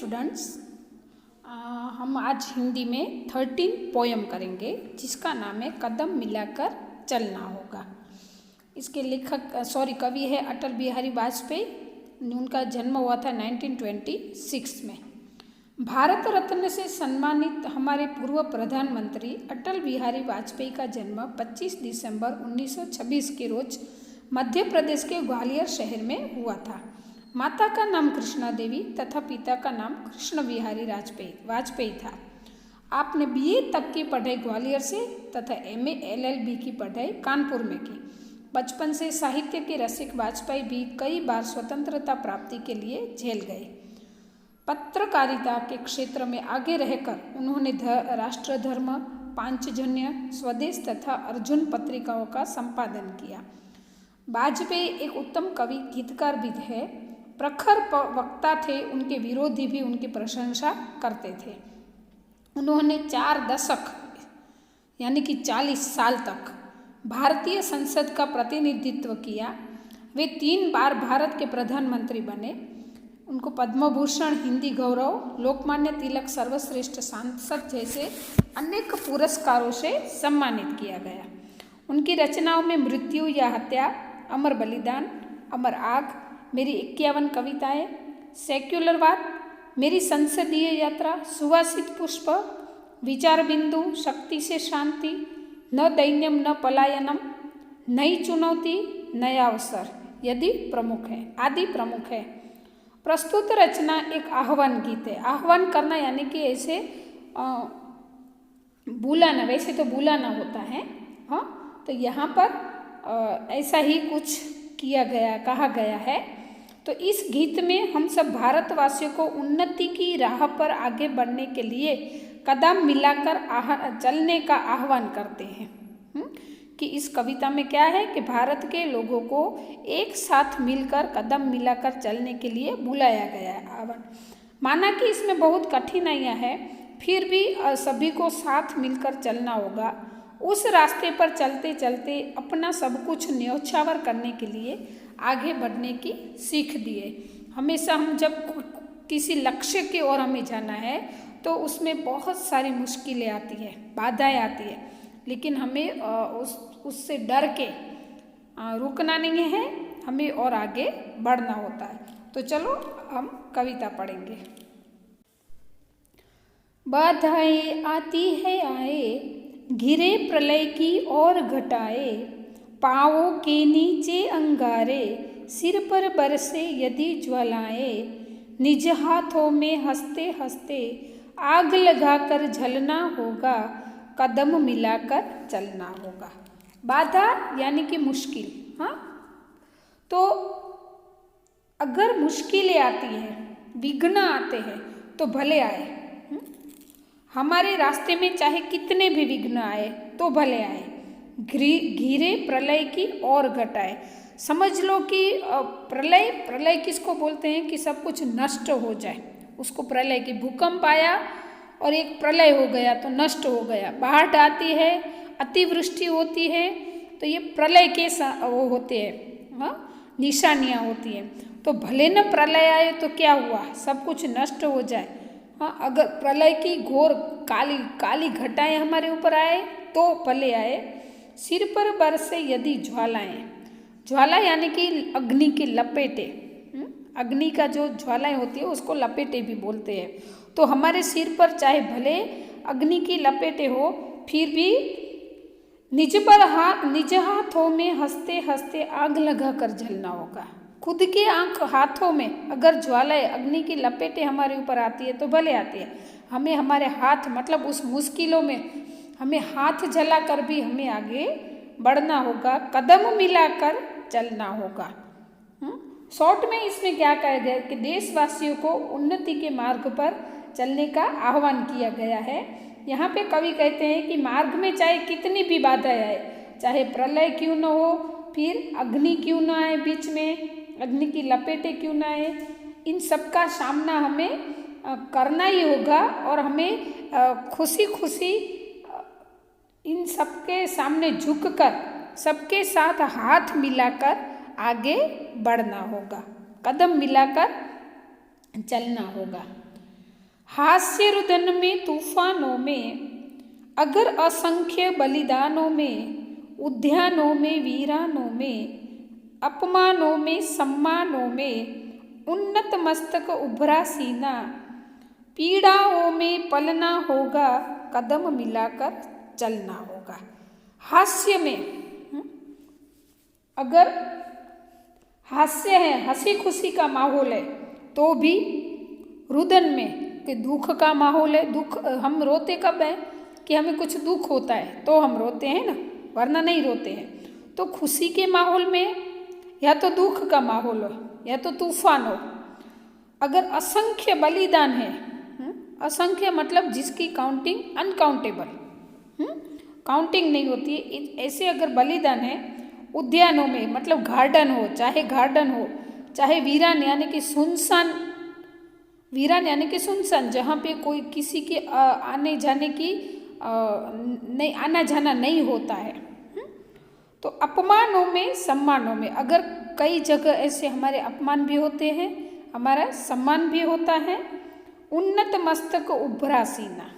Students, हम आज हिंदी में 13 पोयम करेंगे जिसका नाम है कदम मिलाकर चलना होगा। इसके कवि है अटल बिहारी वाजपेयी। उनका जन्म हुआ था 1926 में। भारत रत्न से सम्मानित हमारे पूर्व प्रधानमंत्री अटल बिहारी वाजपेयी का जन्म 25 दिसंबर 1926 के रोज मध्य प्रदेश के ग्वालियर शहर में हुआ था। माता का नाम कृष्णा देवी तथा पिता का नाम कृष्ण बिहारी वाजपेयी था। आपने बीए तक की पढ़ाई ग्वालियर से तथा एमए एलएलबी की पढ़ाई कानपुर में की। बचपन से साहित्य के रसिक वाजपेयी भी कई बार स्वतंत्रता प्राप्ति के लिए जेल गए। पत्रकारिता के क्षेत्र में आगे रहकर उन्होंने राष्ट्रधर्म, पांचजन्य, स्वदेश तथा अर्जुन पत्रिकाओं का संपादन किया। वाजपेयी एक उत्तम कवि गीतकार भी है। प्रखर वक्ता थे। उनके विरोधी भी उनकी प्रशंसा करते थे। उन्होंने 4 दशक यानी कि 40 साल तक भारतीय संसद का प्रतिनिधित्व किया। वे 3 बार भारत के प्रधानमंत्री बने। उनको पद्म भूषण, हिंदी गौरव, लोकमान्य तिलक सर्वश्रेष्ठ सांसद जैसे अनेक पुरस्कारों से सम्मानित किया गया। उनकी रचनाओं में मृत्यु या हत्या, अमर बलिदान, अमर आग, मेरी 51 कविताएं, सेक्युलरवाद, मेरी संसदीय यात्रा, सुवासित पुष्प, विचार बिंदु, शक्ति से शांति, न दैन्यम न पलायनम, नई चुनौती, नया अवसर यदि प्रमुख है आदि प्रमुख है। प्रस्तुत रचना एक आह्वान गीत है। आह्वान करना यानी कि ऐसे बुलाना, वैसे तो बुलाना होता है, हाँ, तो यहाँ पर ऐसा ही कुछ कहा गया है। तो इस गीत में हम सब भारतवासियों को उन्नति की राह पर आगे बढ़ने के लिए कदम मिलाकर चलने का आह्वान करते हैं। कि इस कविता में क्या है कि भारत के लोगों को एक साथ मिलकर कदम मिलाकर चलने के लिए बुलाया गया है आह्वान। माना कि इसमें बहुत कठिनाइयाँ हैं, फिर भी सभी को साथ मिलकर चलना होगा। उस रास्ते पर चलते चलते अपना सब कुछ न्योछावर करने के लिए आगे बढ़ने की सीख दिए। हमेशा हम जब किसी लक्ष्य की ओर हमें जाना है तो उसमें बहुत सारी मुश्किलें आती हैं, बाधाएं आती हैं, लेकिन हमें उससे डर के रुकना नहीं है, हमें और आगे बढ़ना होता है। तो चलो हम कविता पढ़ेंगे। बाधाएं आती है आए, घिरे प्रलय की ओर घटाए, पाँवों के नीचे अंगारे, सिर पर बरसे यदि ज्वालाएं, निज हाथों में हंसते हंसते आग लगाकर झलना होगा, कदम मिलाकर चलना होगा। बाधा यानी कि मुश्किल, हाँ, तो अगर मुश्किलें आती हैं, विघ्न आते हैं तो भले आए। हमारे रास्ते में चाहे कितने भी विघ्न आए तो भले आए। घिरे प्रलय की ओर घटाए, समझ लो कि प्रलय किसको बोलते हैं कि सब कुछ नष्ट हो जाए, उसको प्रलय की। भूकंप आया और एक प्रलय हो गया तो नष्ट हो गया। बाढ़ आती है, अतिवृष्टि होती है, तो ये प्रलय के वो होते हैं, हाँ, निशानियाँ होती हैं। तो भले न प्रलय आए तो क्या हुआ, सब कुछ नष्ट हो जाए, हाँ, अगर प्रलय की घोर काली घटाएं हमारे ऊपर आए तो भले आए। सिर पर बरसे यदि ज्वालाएं, ज्वाला यानी कि अग्नि की लपेटें, अग्नि का जो ज्वालाएं होती है उसको लपेटें भी बोलते हैं। तो हमारे सिर पर चाहे भले अग्नि की लपेटें हो, फिर भी निज हाथों में हंसते हंसते आग लगाकर जलना होगा। खुद के हाथों में अगर ज्वालाएं, अग्नि की लपेटें हमारे ऊपर आती है तो भले आती है, हमें हमारे हाथ मतलब उस मुश्किलों में हमें हाथ जला कर भी हमें आगे बढ़ना होगा, कदम मिलाकर चलना होगा। शॉर्ट में इसमें क्या कहा गया कि देशवासियों को उन्नति के मार्ग पर चलने का आह्वान किया गया है। यहाँ पे कवि कहते हैं कि मार्ग में चाहे कितनी भी बाधाएं आए, चाहे प्रलय क्यों न हो, फिर अग्नि क्यों न आए बीच में, अग्नि की लपेटें क्यों न आए, इन सब का सामना हमें करना ही होगा और हमें खुशी खुशी इन सबके सामने झुककर सबके साथ हाथ मिलाकर आगे बढ़ना होगा, कदम मिलाकर चलना होगा। हास्य रुदन में तूफानों में, अगर असंख्य बलिदानों में, उद्यानों में वीरानों में, अपमानों में सम्मानों में, उन्नत मस्तक उभरा सीना, पीड़ाओं में पलना होगा, कदम मिलाकर चलना होगा। हास्य में, अगर हास्य है, हंसी खुशी का माहौल है, तो भी रुदन में कि दुख का माहौल है, दुख हम रोते कब है कि हमें कुछ दुख होता है तो हम रोते हैं ना, वरना नहीं रोते हैं। तो खुशी के माहौल में या तो दुख का माहौल हो या तो तूफान हो। अगर असंख्य बलिदान है, असंख्य मतलब जिसकी काउंटिंग अनकाउंटेबल, काउंटिंग नहीं होती है, ऐसे अगर बलिदान है। उद्यानों में मतलब गार्डन हो, चाहे वीरान यानी कि सुनसान, वीरान यानी कि सुनसान, जहाँ पे कोई किसी के आने जाने की नहीं, आना जाना नहीं होता है। तो अपमानों में सम्मानों में, अगर कई जगह ऐसे हमारे अपमान भी होते हैं, हमारा सम्मान भी होता है। उन्नत मस्तक उभरा सीना,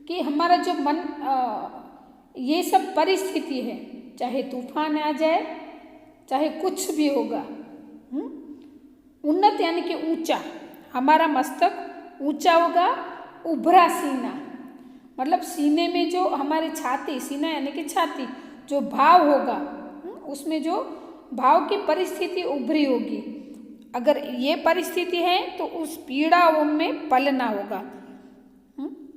कि हमारा जो मन, ये सब परिस्थिति है, चाहे तूफान आ जाए, चाहे कुछ भी होगा। उन्नत यानी कि ऊंचा, हमारा मस्तक ऊंचा होगा। उभरा सीना मतलब सीने में जो हमारी छाती, सीना यानी कि छाती, जो भाव होगा, उसमें जो भाव की परिस्थिति उभरी होगी। अगर ये परिस्थिति है तो उस पीड़ाओं में पलना होगा।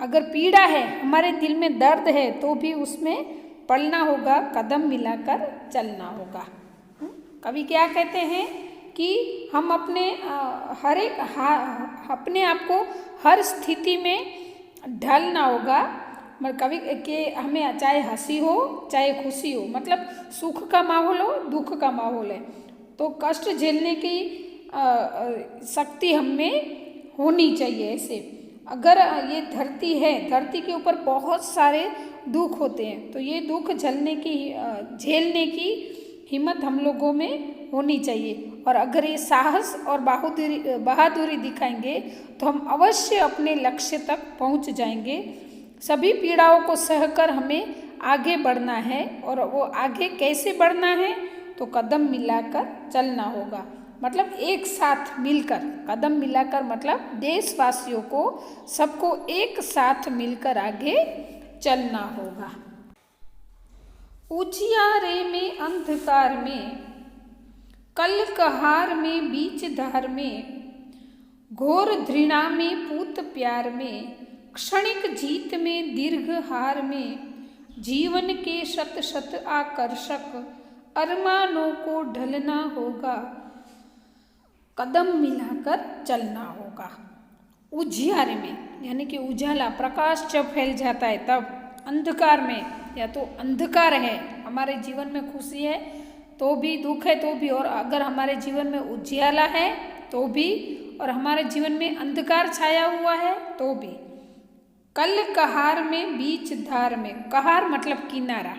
अगर पीड़ा है, हमारे दिल में दर्द है, तो भी उसमें पलना होगा, कदम मिलाकर चलना होगा। कवि क्या कहते हैं कि हम अपने अपने आप को हर स्थिति में ढलना होगा। मतलब कवि के हमें चाहे हंसी हो चाहे खुशी हो, मतलब सुख का माहौल हो दुख का माहौल है, तो कष्ट झेलने की शक्ति हमें होनी चाहिए। ऐसे अगर ये धरती है, धरती के ऊपर बहुत सारे दुख होते हैं, तो ये दुख झेलने की हिम्मत हम लोगों में होनी चाहिए। और अगर ये साहस और बहादुरी दिखाएंगे तो हम अवश्य अपने लक्ष्य तक पहुंच जाएंगे। सभी पीड़ाओं को सहकर हमें आगे बढ़ना है, और वो आगे कैसे बढ़ना है तो कदम मिलाकर चलना होगा। मतलब एक साथ मिलकर, कदम मिलाकर मतलब देशवासियों को, सबको एक साथ मिलकर आगे चलना होगा। उजियारे में अंधकार में, कल कहार में बीच धार में, घोर घृणा में पूत प्यार में, क्षणिक जीत में दीर्घ हार में, जीवन के शत शत आकर्षक अरमानों को ढलना होगा, कदम मिलाकर चलना होगा। उजियारे में यानी कि उजाला, प्रकाश जब फैल जाता है तब। अंधकार में, या तो अंधकार है, हमारे जीवन में खुशी है तो भी, दुख है तो भी, और अगर हमारे जीवन में उजियाला है तो भी, और हमारे जीवन में अंधकार छाया हुआ है तो भी। कल कहार में बीच धार में, कहार मतलब किनारा,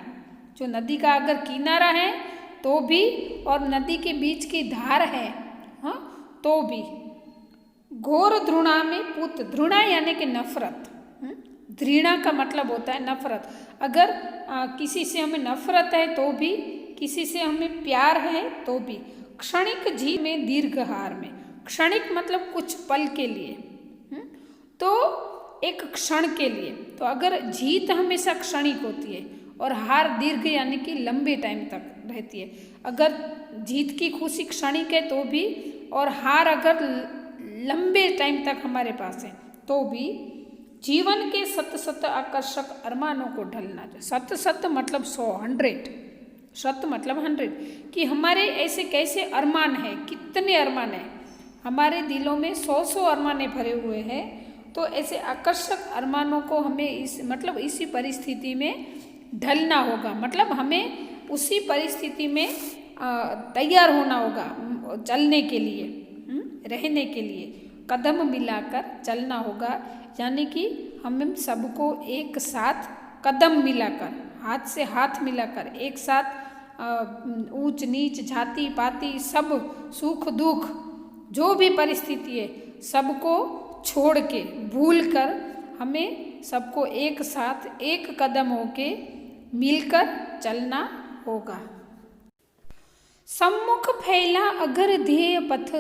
जो नदी का अगर किनारा है तो भी, और नदी के बीच की धार है, हाँ, तो भी। घोर घृणा में पूत, घृणा यानी कि नफरत, घृणा का मतलब होता है नफरत। अगर किसी से हमें नफरत है तो भी, किसी से हमें प्यार है तो भी। क्षणिक जीत में दीर्घ हार में, क्षणिक मतलब कुछ पल के लिए, तो एक क्षण के लिए। तो अगर जीत हमेशा क्षणिक होती है और हार दीर्घ यानी कि लंबे टाइम तक रहती है। अगर जीत की खुशी क्षणिक है तो भी, और हार अगर लंबे टाइम तक हमारे पास है तो भी। जीवन के सत सत आकर्षक अरमानों को ढलना चाहिए। सत सत मतलब 100, 100, सत मतलब 100, कि हमारे ऐसे कैसे अरमान है, कितने अरमान है हमारे दिलों में, 100 अरमाने भरे हुए हैं। तो ऐसे आकर्षक अरमानों को हमें इसी परिस्थिति में ढलना होगा। मतलब हमें उसी परिस्थिति में तैयार होना होगा चलने के लिए, रहने के लिए। कदम मिलाकर चलना होगा, यानी कि हम सबको एक साथ कदम मिलाकर, हाथ से हाथ मिलाकर, एक साथ ऊंच नीच जाति पाति सब, सुख दुख, जो भी परिस्थिति है, सबको छोड़ के, भूल कर हमें सबको एक साथ एक कदम होके मिलकर चलना होगा। सम्मुख फैला अगर ध्येय पथ,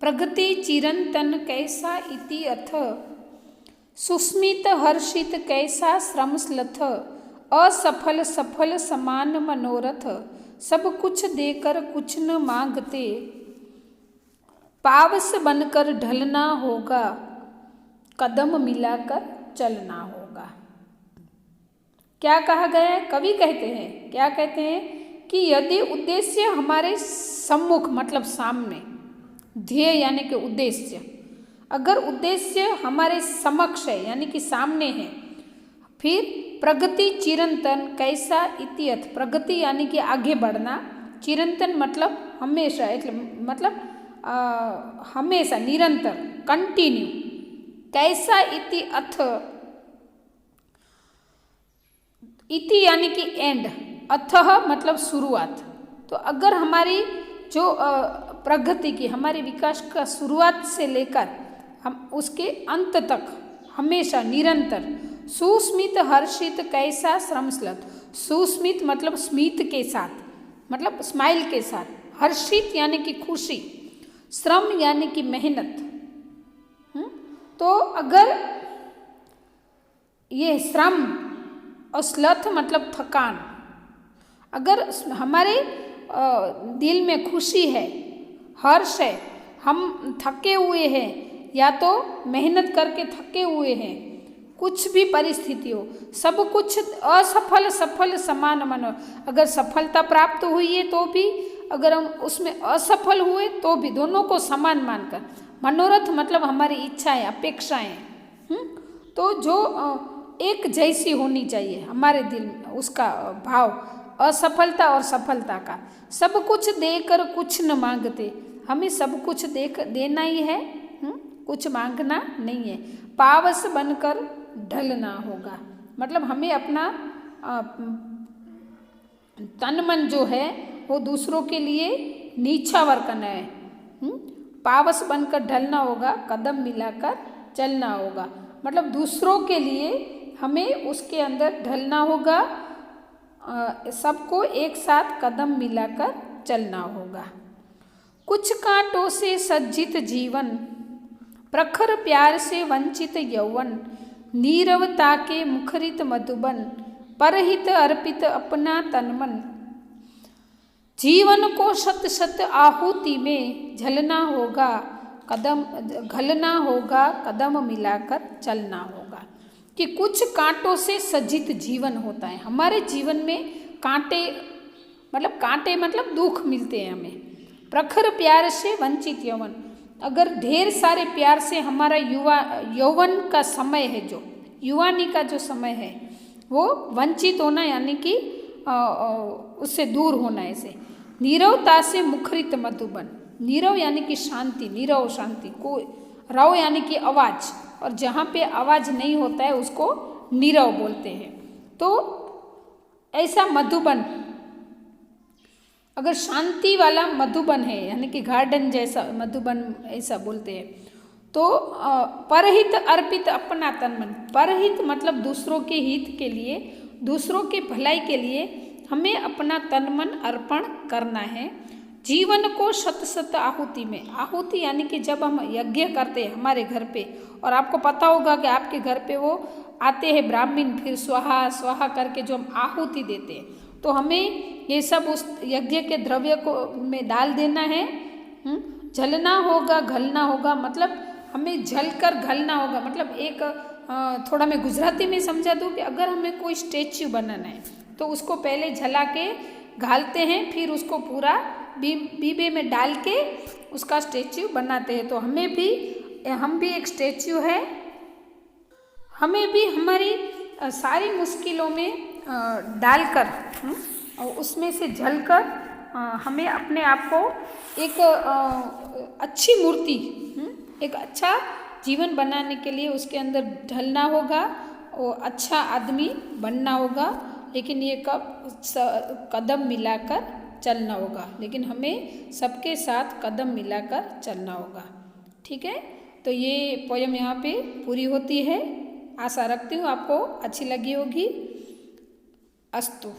प्रगति चिरंतन कैसा इति अथ। सुस्मित हर्षित कैसा श्रमस्लथ, असफल सफल समान मनोरथ। सब कुछ देकर कुछ न मांगते, पावस बनकर ढलना होगा, कदम मिलाकर चलना होगा। क्या कहा गया है? कवि कहते हैं, क्या कहते हैं कि यदि उद्देश्य हमारे सम्मुख मतलब सामने, ध्येय यानी कि उद्देश्य, अगर उद्देश्य हमारे समक्ष है यानी कि सामने है, फिर प्रगति चिरंतन कैसा इत्यर्थ, प्रगति यानी कि आगे बढ़ना, चिरंतन मतलब हमेशा, मतलब हमेशा निरंतर, कंटिन्यू, कैसा इति अथ, इति यानी कि एंड, अथह मतलब शुरुआत। तो अगर हमारी जो प्रगति की, हमारे विकास का शुरुआत से लेकर हम उसके अंत तक हमेशा निरंतर, सुस्मित हर्षित कैसा श्रमस्लथ, सुस्मित मतलब स्मित के साथ, मतलब स्माइल के साथ, हर्षित यानी कि खुशी, श्रम यानी कि मेहनत। तो अगर ये श्रम और स्लथ मतलब थकान, अगर हमारे दिल में खुशी है, हर्ष है, हम थके हुए हैं या तो मेहनत करके थके हुए हैं, कुछ भी परिस्थिति हो, सब कुछ असफल सफल समान मनो, अगर सफलता प्राप्त हुई है तो भी, अगर हम उसमें असफल हुए तो भी, दोनों को समान मानकर, मनोरथ मतलब हमारी इच्छाएं, अपेक्षाएं, तो जो एक जैसी होनी चाहिए हमारे दिल में, उसका भाव असफलता और सफलता का। सब कुछ देकर कुछ न मांगते, हमें सब कुछ देना ही है, कुछ मांगना नहीं है। पावस बनकर ढलना होगा, मतलब हमें अपना तन मन जो है वो दूसरों के लिए नीछावर करना है। पावस बनकर ढलना होगा, कदम मिलाकर चलना होगा, मतलब दूसरों के लिए हमें उसके अंदर ढलना होगा, सबको एक साथ कदम मिलाकर चलना होगा। कुछ कांटों से सज्जित जीवन, प्रखर प्यार से वंचित यौवन, नीरवता के मुखरित मधुबन, परहित अर्पित अपना तनमन। जीवन को शत शत आहुति में झलना होगा, कदम घलना होगा, कदम मिलाकर चलना होगा। कि कुछ कांटों से सज्जित जीवन होता है, हमारे जीवन में कांटे मतलब दुख मिलते हैं हमें। प्रखर प्यार से वंचित यौवन, अगर ढेर सारे प्यार से हमारा यौवन का समय है, जो युवानी का जो समय है वो वंचित होना यानी कि उससे दूर होना। ऐसे नीरवता से मुखरित मधुबन, नीरव यानी कि शांति, नीरव शांति को, रव यानी कि आवाज, और जहाँ पे आवाज नहीं होता है उसको नीरव बोलते हैं। तो ऐसा मधुबन, अगर शांति वाला मधुबन है यानी कि गार्डन जैसा मधुबन ऐसा बोलते हैं। तो परहित अर्पित अपना तन मन, परहित मतलब दूसरों के हित के लिए, दूसरों के भलाई के लिए हमें अपना तन मन अर्पण करना है। जीवन को शत शत आहुति में, आहुति यानी कि जब हम यज्ञ करते हैं हमारे घर पे, और आपको पता होगा कि आपके घर पे वो आते हैं ब्राह्मण, फिर स्वाहा स्वाहा करके जो हम आहुति देते हैं, तो हमें ये सब उस यज्ञ के द्रव्य को में डाल देना है। जलना होगा, घलना होगा, मतलब हमें जल कर घलना होगा। मतलब एक थोड़ा मैं गुजराती में समझा दूँ कि अगर हमें कोई स्टेच्यू बनाना है तो उसको पहले जला के घालते हैं, फिर उसको पूरा बीबे में डाल के उसका स्टेच्यू बनाते हैं। तो हम भी एक स्टेच्यू है, हमें भी हमारी सारी मुश्किलों में डालकर और उसमें से जलकर हमें अपने आप को एक अच्छी मूर्ति, एक अच्छा जीवन बनाने के लिए उसके अंदर ढलना होगा और अच्छा आदमी बनना होगा। लेकिन ये कदम मिलाकर चलना होगा, लेकिन हमें सबके साथ कदम मिलाकर चलना होगा। ठीक है, तो ये पोयम यहाँ पे पूरी होती है। आशा रखती हूँ आपको अच्छी लगी होगी। अस्तु।